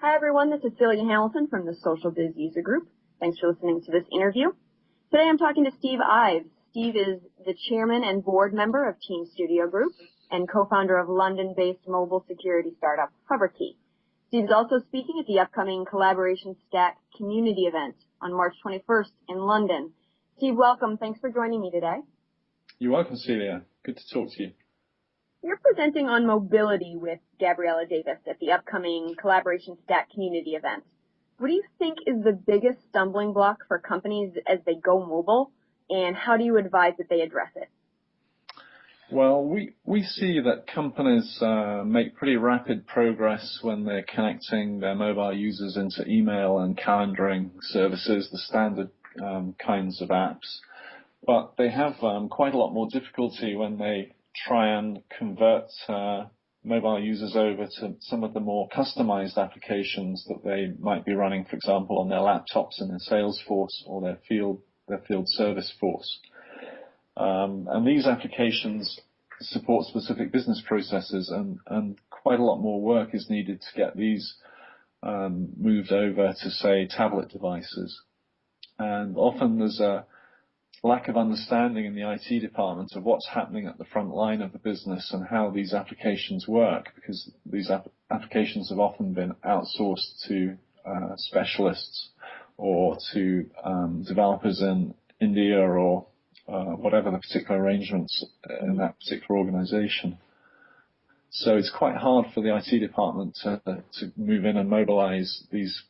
Hi everyone, this is Celia Hamilton from the Social Biz User Group. Thanks for listening to this interview. Today I'm talking to Steve Ives. Steve is the chairman and board member of Team Studio Group and co-founder of London-based mobile security startup HoverKey. Steve is also speaking at the upcoming Collaboration Stack community event on March 21st in London. Steve, welcome. Thanks for joining me today. You're welcome, Celia. Good to talk to you. You're presenting on mobility with Gabriella Davis at the upcoming Collaboration Stack community event. What do you think is the biggest stumbling block for companies as they go mobile, and how do you advise that they address it? Well, we see that companies make pretty rapid progress when they're connecting their mobile users into email and calendaring services, the standard kinds of apps. But they have quite a lot more difficulty when they try and convert mobile users over to some of the more customized applications that they might be running, for example, on their laptops in their sales force or their field service force. And these applications support specific business processes, and quite a lot more work is needed to get these moved over to, say, tablet devices. And often there's a lack of understanding in the IT department of what's happening at the front line of the business and how these applications work, because these applications have often been outsourced to specialists or to developers in India or whatever the particular arrangements in that particular organization. So it's quite hard for the IT department to move in and mobilize these,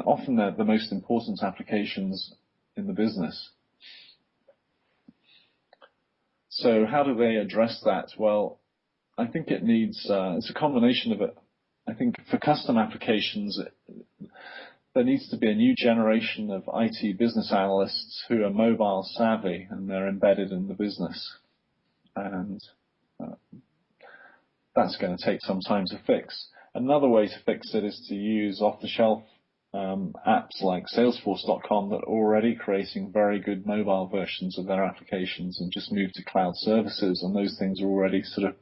often the most important applications in the business. So how do they address that? Well, I think it needs, it's a combination of it. I think for custom applications, there needs to be a new generation of IT business analysts who are mobile savvy and they're embedded in the business. And that's going to take some time to fix. Another way to fix it is to use off-the-shelf apps like Salesforce.com that are already creating very good mobile versions of their applications, and just move to cloud services, and those things are already sort of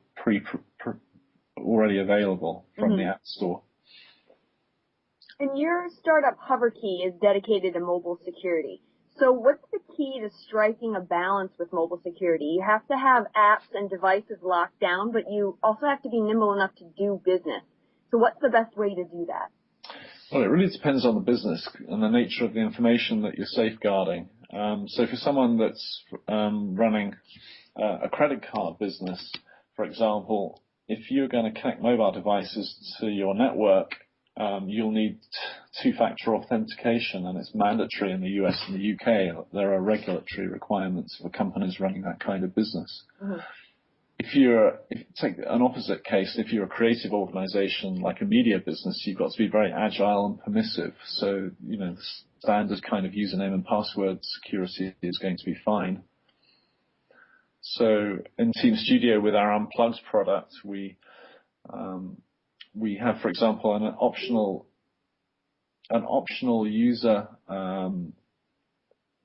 already available from the App Store. And your startup HoverKey is dedicated to mobile security. So what's the key to striking a balance with mobile security? You have to have apps and devices locked down, but you also have to be nimble enough to do business. So what's the best way to do that? Well, it really depends on the business and the nature of the information that you're safeguarding. So for someone that's running a credit card business, for example, if you're going to connect mobile devices to your network, you'll need two-factor authentication, and it's mandatory in the US and the UK. There are regulatory requirements for companies running that kind of business. Mm-hmm. If take an opposite case, if you're a creative organization like a media business, you've got to be very agile and permissive. So, the standard kind of username and password security is going to be fine. So in Team Studio with our Unplugged product, we have, for example, an optional user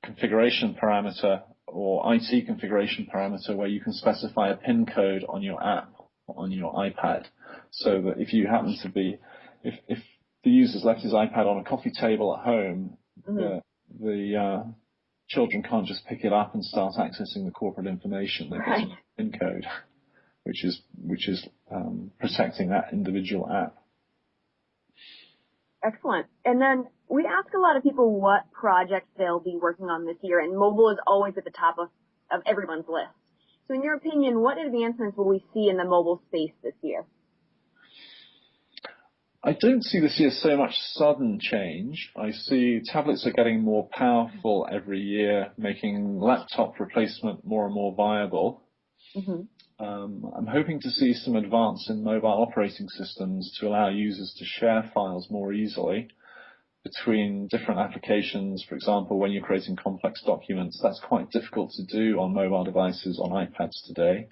configuration parameter or IT configuration parameter where you can specify a PIN code on your app, on your iPad, so that if you happen to be, if the user's left his iPad on a coffee table at home, the children can't just pick it up and start accessing the corporate information. They get a PIN code, which is protecting that individual app. Excellent. And then we ask a lot of people what projects they'll be working on this year, and mobile is always at the top of everyone's list. So in your opinion, what advancements will we see in the mobile space this year? I don't see this year so much sudden change. I see tablets are getting more powerful every year, making laptop replacement more and more viable. Mm-hmm. I'm hoping to see some advance in mobile operating systems to allow users to share files more easily between different applications. For example, when you're creating complex documents, that's quite difficult to do on mobile devices, on iPads today.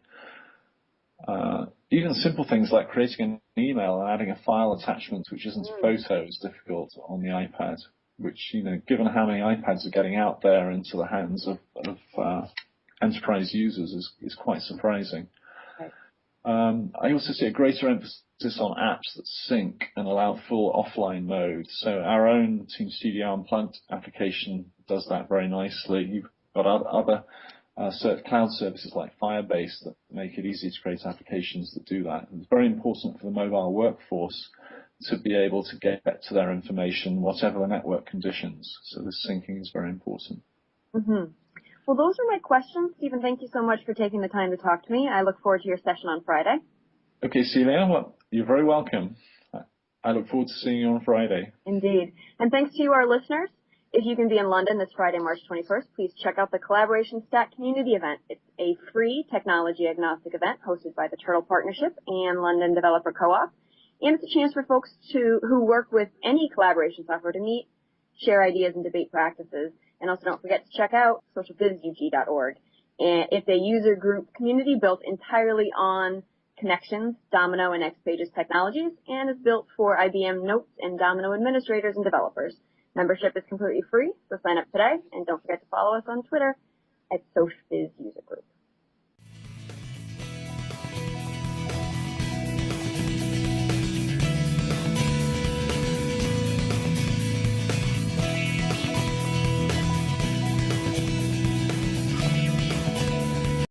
Even simple things like creating an email and adding a file attachment, which isn't a photo, is difficult on the iPad, which, given how many iPads are getting out there into the hands of enterprise users is quite surprising. Right. I also see a greater emphasis on apps that sync and allow full offline mode. So our own Team Studio Unplugged application does that very nicely. You've got other cloud services like Firebase that make it easy to create applications that do that. And it's very important for the mobile workforce to be able to get to their information, whatever the network conditions. So this syncing is very important. Mm-hmm. Well, those are my questions. Stephen, thank you so much for taking the time to talk to me. I look forward to your session on Friday. Okay, Celia, well, you're very welcome. I look forward to seeing you on Friday. Indeed. And thanks to you, our listeners. If you can be in London this Friday, March 21st, please check out the Collaboration Stack Community Event. It's a free technology-agnostic event hosted by the Turtle Partnership and London Developer Co-op. And it's a chance for folks who work with any collaboration software to meet, share ideas, and debate practices. And also don't forget to check out socialbizug.org. And it's a user group community built entirely on Connections, Domino, and XPages technologies, and is built for IBM Notes and Domino administrators and developers. Membership is completely free, so sign up today, and don't forget to follow us on Twitter at socialbizuser.